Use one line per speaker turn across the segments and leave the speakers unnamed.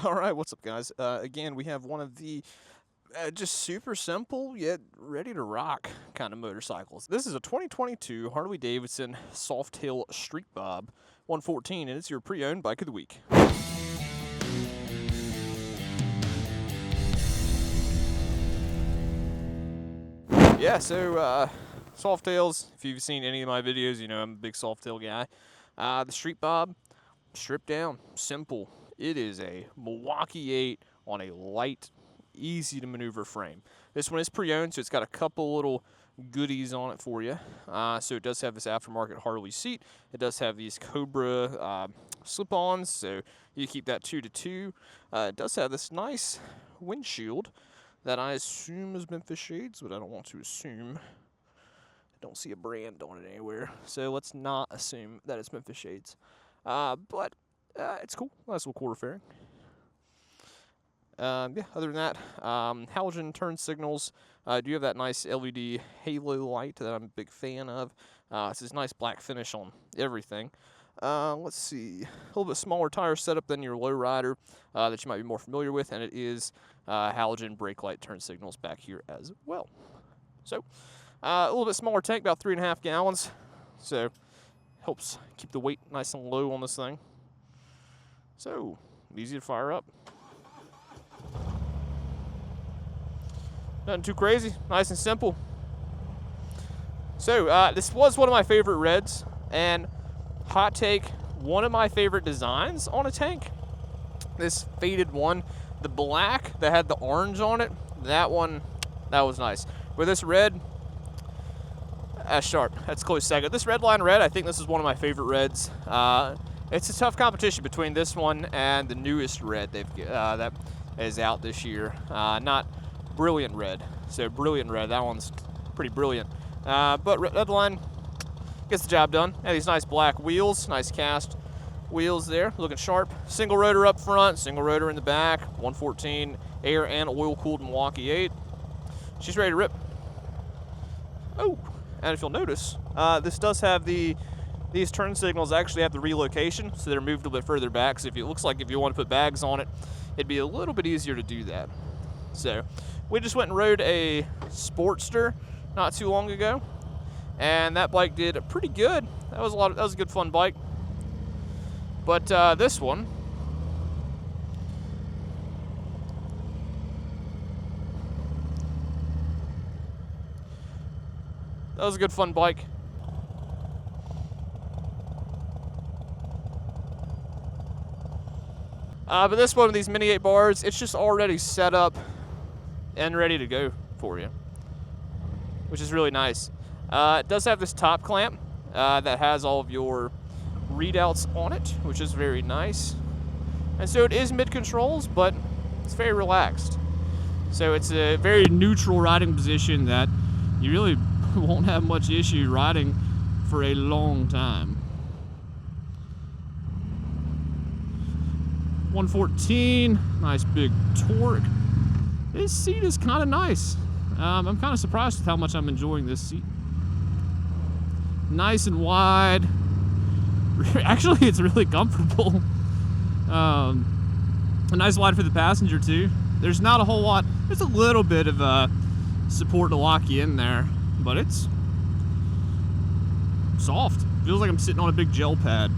All right, what's up, guys? Again, we have one of the just super simple yet ready to rock kind of motorcycles. This is a 2022 Harley-Davidson Softail Street Bob 114, and it's your pre-owned bike of the week. Yeah, so Softails, if you've seen any of my videos, you know I'm a big Softail guy. The Street Bob, stripped down, simple. It is a Milwaukee 8 on a light, easy to maneuver frame. This one is pre-owned, so it's got a couple little goodies on it for you. So it does have this aftermarket Harley seat. It does have these Cobra slip-ons, so you keep that 2 to 2. It does have this nice windshield that I assume is Memphis Shades, but I don't want to assume. I don't see a brand on it anywhere, so let's not assume that it's Memphis Shades. But it's cool. Nice little quarter fairing. Yeah, other than that, halogen turn signals. Do have that nice LED halo light that I'm a big fan of. It's this nice black finish on everything. Let's see, a little bit smaller tire setup than your lowrider that you might be more familiar with, and it is halogen brake light turn signals back here as well. So, a little bit smaller tank, about 3.5 gallons, so helps keep the weight nice and low on this thing. So, easy to fire up. Nothing too crazy, nice and simple. So, this was one of my favorite reds, and hot take, one of my favorite designs on a tank. This faded one, the black that had the orange on it, that one, that was nice. With this red, that's sharp, that's close second. This red line red, I think this is one of my favorite reds. It's a tough competition between this one and the newest red that is out this year. Not brilliant red, so brilliant red, that one's pretty brilliant. But red line gets the job done. And these nice black wheels, nice cast wheels there, looking sharp. Single rotor up front, single rotor in the back, 114 air and oil cooled Milwaukee 8. She's ready to rip. Oh, and if you'll notice, this does have these turn signals actually have the relocation, so they're moved a little bit further back. So it looks like if you want to put bags on it, it'd be a little bit easier to do that. So we just went and rode a Sportster not too long ago, and that bike did pretty good. That was a good fun bike. But this one, that was a good fun bike. But this one of these mini 8 bars, it's just already set up and ready to go for you, which is really nice. It does have this top clamp that has all of your readouts on it, which is very nice. And so it is mid-controls, but it's very relaxed. So it's a very neutral riding position that you really won't have much issue riding for a long time. 114, nice big torque. This seat is kind of nice. I'm kind of surprised with how much I'm enjoying this seat. Nice and wide. Actually, it's really comfortable. A nice wide for the passenger too. There's not a whole lot. There's a little bit of support to lock you in there, but it's soft. Feels like I'm sitting on a big gel pad.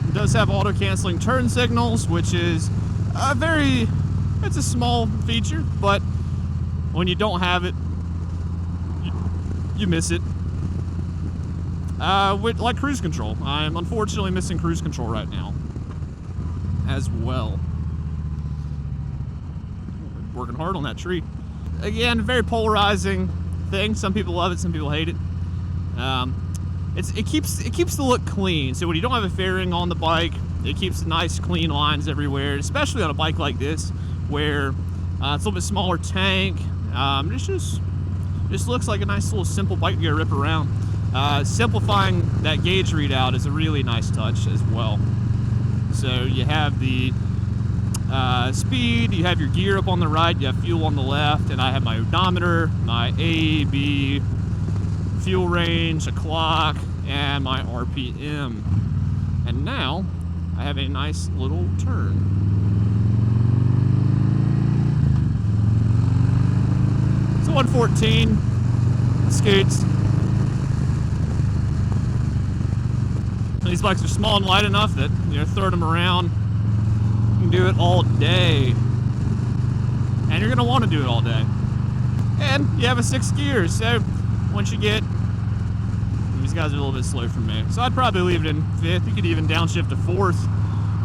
It does have auto-canceling turn signals, which is it's a small feature, but when you don't have it, you miss it. Like cruise control. I'm unfortunately missing cruise control right now as well. Working hard on that tree. Again, very polarizing thing. Some people love it, some people hate it. It keeps the look clean. So when you don't have a fairing on the bike, it keeps nice clean lines everywhere, especially on a bike like this where it's a little bit smaller tank. It just looks like a nice little simple bike to go rip around. Simplifying that gauge readout is a really nice touch as well. So you have the speed, you have your gear up on the right, you have fuel on the left, and I have my odometer, my A, B, fuel range, a clock, and my RPM. And now I have a nice little turn. It's a 114. Scoots. These bikes are small and light enough that, you know, throwing them around, you can do it all day. And you're going to want to do it all day. And you have a 6 gear, so once you get... These guys are a little bit slow for me. So I'd probably leave it in 5th. You could even downshift to 4th.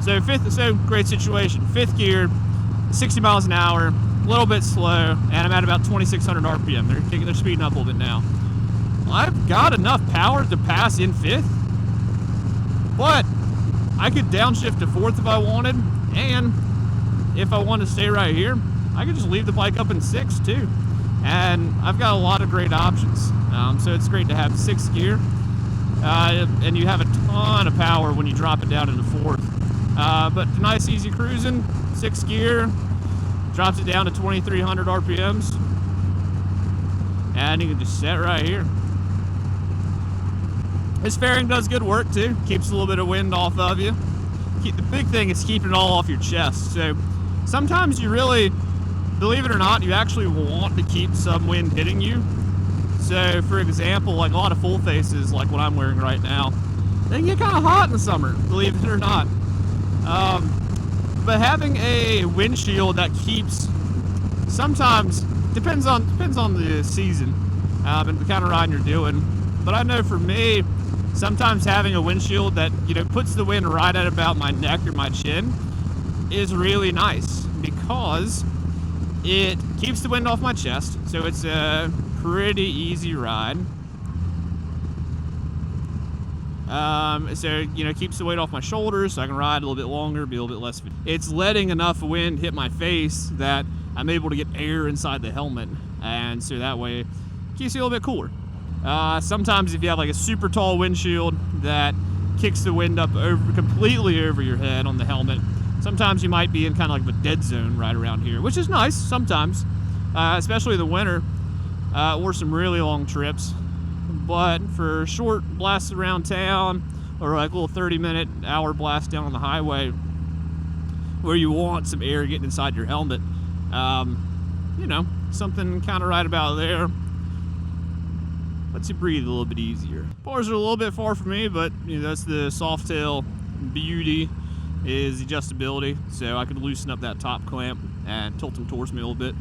So 5th, so great situation. 5th gear, 60 miles an hour, a little bit slow, and I'm at about 2,600 RPM. They're speeding up a little bit now. I've got enough power to pass in 5th, but I could downshift to 4th if I wanted, and if I want to stay right here, I could just leave the bike up in 6th too. And I've got a lot of great options. So it's great to have 6th gear, and you have a ton of power when you drop it down into 4th. But nice easy cruising, 6th gear, drops it down to 2,300 RPMs, and you can just sit right here. This fairing does good work too, keeps a little bit of wind off of you. The big thing is keeping it all off your chest. So sometimes you really, believe it or not, you actually want to keep some wind hitting you. So for example, like a lot of full faces, like what I'm wearing right now, they can get kind of hot in the summer, believe it or not. But having a windshield that keeps, sometimes depends on the season and the kind of riding you're doing. But I know for me, sometimes having a windshield that, you know, puts the wind right at about my neck or my chin is really nice, because it keeps the wind off my chest, so it's a pretty easy ride. So, you know, keeps the weight off my shoulders, so I can ride a little bit longer, be a little bit less. It's letting enough wind hit my face that I'm able to get air inside the helmet, and so that way it keeps you a little bit cooler. Sometimes if you have like a super tall windshield that kicks the wind up completely over your head on the helmet, sometimes you might be in kind of like a dead zone right around here, which is nice sometimes, especially in the winter, or some really long trips. But for short blasts around town, or like a little 30-minute hour blast down on the highway where you want some air getting inside your helmet, you know, something kind of right about there lets you breathe a little bit easier. Bars are a little bit far from me, but you know, that's the Softail beauty, is adjustability, so I could loosen up that top clamp and tilt them towards me a little bit.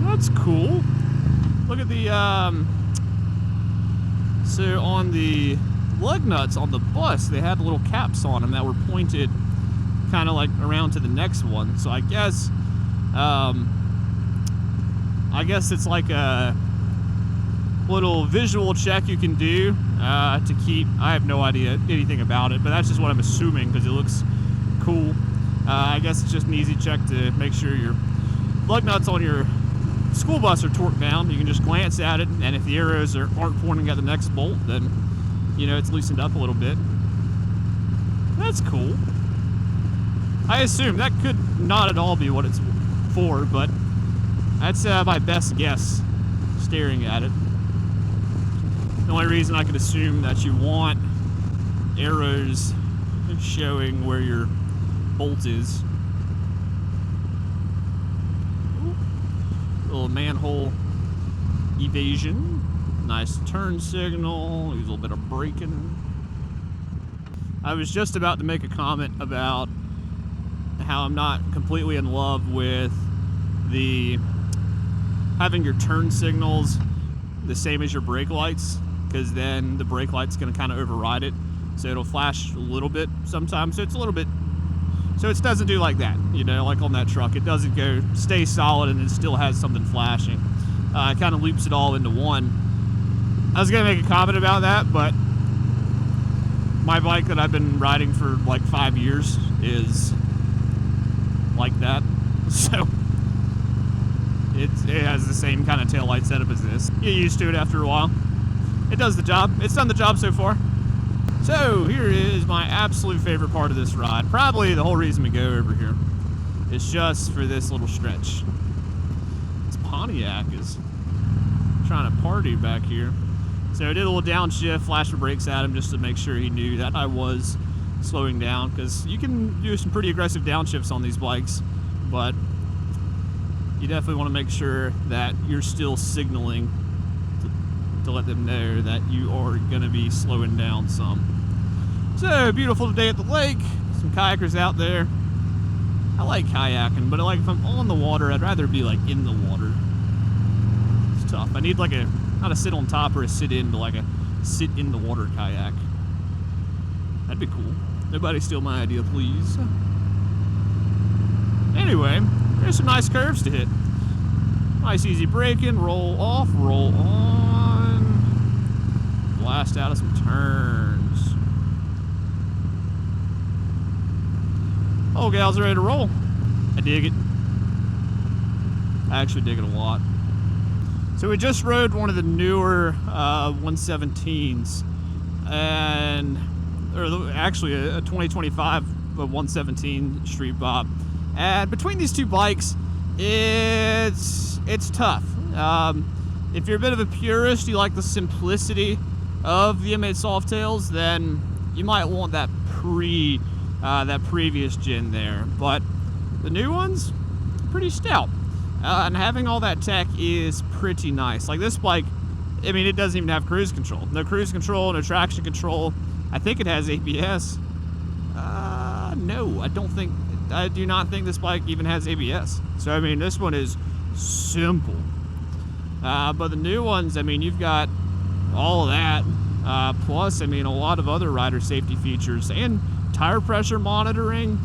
That's cool. Look at the so on the lug nuts on the bus, they had little caps on them that were pointed kind of like around to the next one. So I guess it's like a little visual check you can do to keep, I have no idea anything about it, but that's just what I'm assuming because it looks cool. I guess it's just an easy check to make sure your lug nuts on your school bus are torqued down. You can just glance at it, and if the arrows aren't pointing at the next bolt, then you know it's loosened up a little bit. That's cool. I assume that could not at all be what it's for, but that's my best guess staring at it. The only reason I could assume that you want arrows showing where your bolt is. Little manhole evasion. Nice turn signal. Use a little bit of braking. I was just about to make a comment about how I'm not completely in love with having your turn signals the same as your brake lights, because then the brake light's going to kind of override it, so it'll flash a little bit sometimes. So it's a little bit, so it doesn't do like that, you know, like on that truck. It doesn't go stay solid and it still has something flashing. It kind of loops it all into one. I was going to make a comment about that, but my bike that I've been riding for like 5 years is like that, so it has the same kind of taillight setup as this. You get used to it after a while. It does the job. It's done the job so far. So here is my absolute favorite part of this ride. Probably the whole reason we go over here. It's just for this little stretch. This Pontiac is trying to party back here.
So I did a little downshift, flashed the brakes at him just to make sure he knew that I was slowing down, because you can do some pretty aggressive downshifts on these bikes, but you definitely want to make sure that you're still signaling to let them know that you are going to be slowing down some. So, beautiful day at the lake, some kayakers out there. I like kayaking, but like if I'm on the water, I'd rather be like in the water. It's tough. I need like not a sit on top or a sit in, but like a sit in the water kayak. That'd be cool. Nobody steal my idea, please. Anyway, there's some nice curves to hit. Nice easy braking, roll off, roll on. Blast out of some turns. Oh, gals are ready to roll. I dig it. I actually dig it a lot. So we just rode one of the newer 117s, or actually a 2025 117 Street Bob. And between these two bikes, it's tough. If you're a bit of a purist, you like the simplicity of the M8 Softails, then you might want that previous gen there. But the new one's pretty stout. And having all that tech is pretty nice. Like this bike, I mean, it doesn't even have cruise control. No cruise control, no traction control. I think it has ABS. No, I do not think this bike even has ABS. So, I mean, this one is simple. But the new ones, I mean, you've got all of that. Plus, I mean, a lot of other rider safety features and tire pressure monitoring.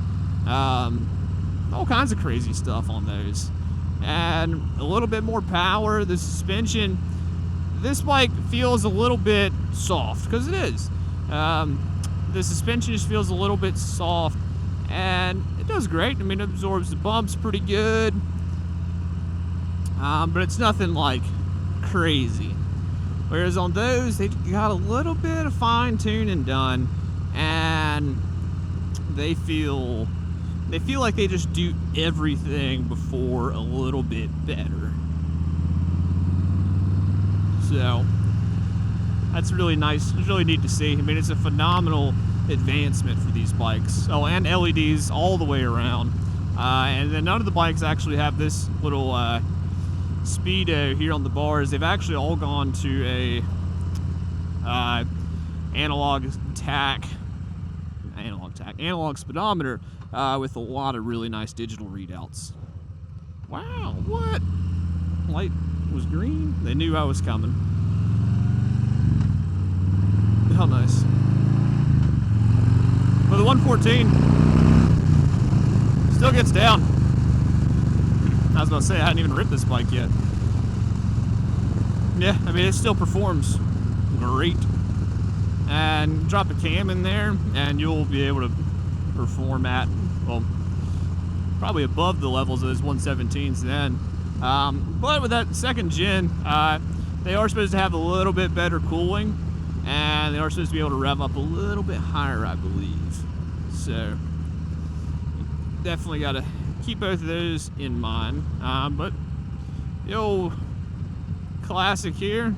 All kinds of crazy stuff on those. And a little bit more power. The suspension, this bike feels a little bit soft, because it is. The suspension just feels a little bit soft, and it does great. I mean, it absorbs the bumps pretty good, but it's nothing like crazy. Whereas on those, they got a little bit of fine tuning done, and they feel like they just do everything before a little bit better. So that's really nice. It's really neat to see. I mean, it's a phenomenal advancement for these bikes. Oh, and LEDs all the way around. And then none of the bikes actually have this little speedo here on the bars. They've actually all gone to a analog speedometer with a lot of really nice digital readouts. Wow, what? Light was green. They knew I was coming. How nice. But the 114 still gets down. I was about to say, I hadn't even ripped this bike yet. Yeah, I mean, it still performs great. And drop a cam in there, and you'll be able to perform at, well, probably above the levels of those 117s then. But with that second gen, they are supposed to have a little bit better cooling, and they are supposed to be able to rev up a little bit higher, I believe. So, definitely got to keep both of those in mind. But the old classic here,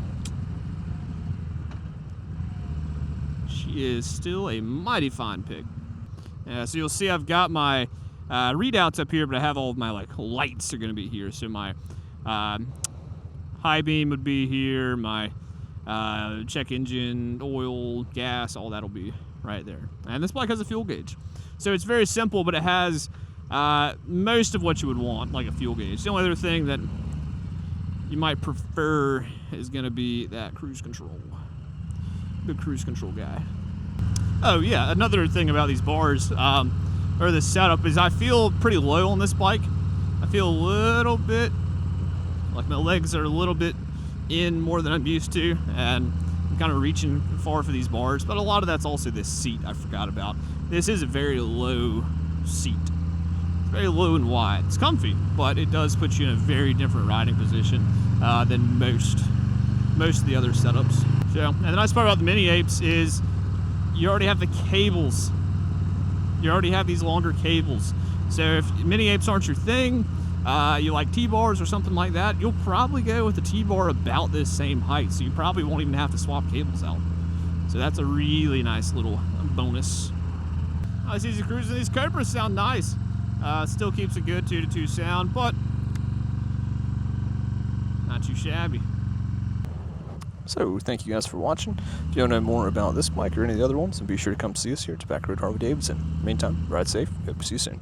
she is still a mighty fine pig. So you'll see I've got my readouts up here, but I have all of my lights are going to be here. So my high beam would be here, my check engine, oil, gas, all that'll be right there. And this bike has a fuel gauge. So it's very simple, but it has most of what you would want, like a fuel gauge. The only other thing that you might prefer is going to be that cruise control. Good cruise control guy. Oh yeah, another thing about these bars, or this setup, is I feel pretty low on this bike. I feel a little bit, like my legs are a little bit in more than I'm used to, and I'm kind of reaching far for these bars, but a lot of that's also this seat I forgot about. This is a very low seat. It's very low and wide. It's comfy, but it does put you in a very different riding position than most of the other setups. So, and the nice part about the Mini Apes is you already have the cables. You already have these longer cables. So if Mini Apes aren't your thing, you like T-bars or something like that, you'll probably go with the T-bar about this same height, so you probably won't even have to swap cables out. So that's a really nice little bonus. It's easy cruising. These Cobras sound nice. Still keeps a good 2-to-2 sound, but not too shabby.
So, thank you guys for watching. If you want to know more about this bike or any of the other ones, then be sure to come see us here at Tobacco Road Harley-Davidson. Meantime, ride safe. Hope to see you soon.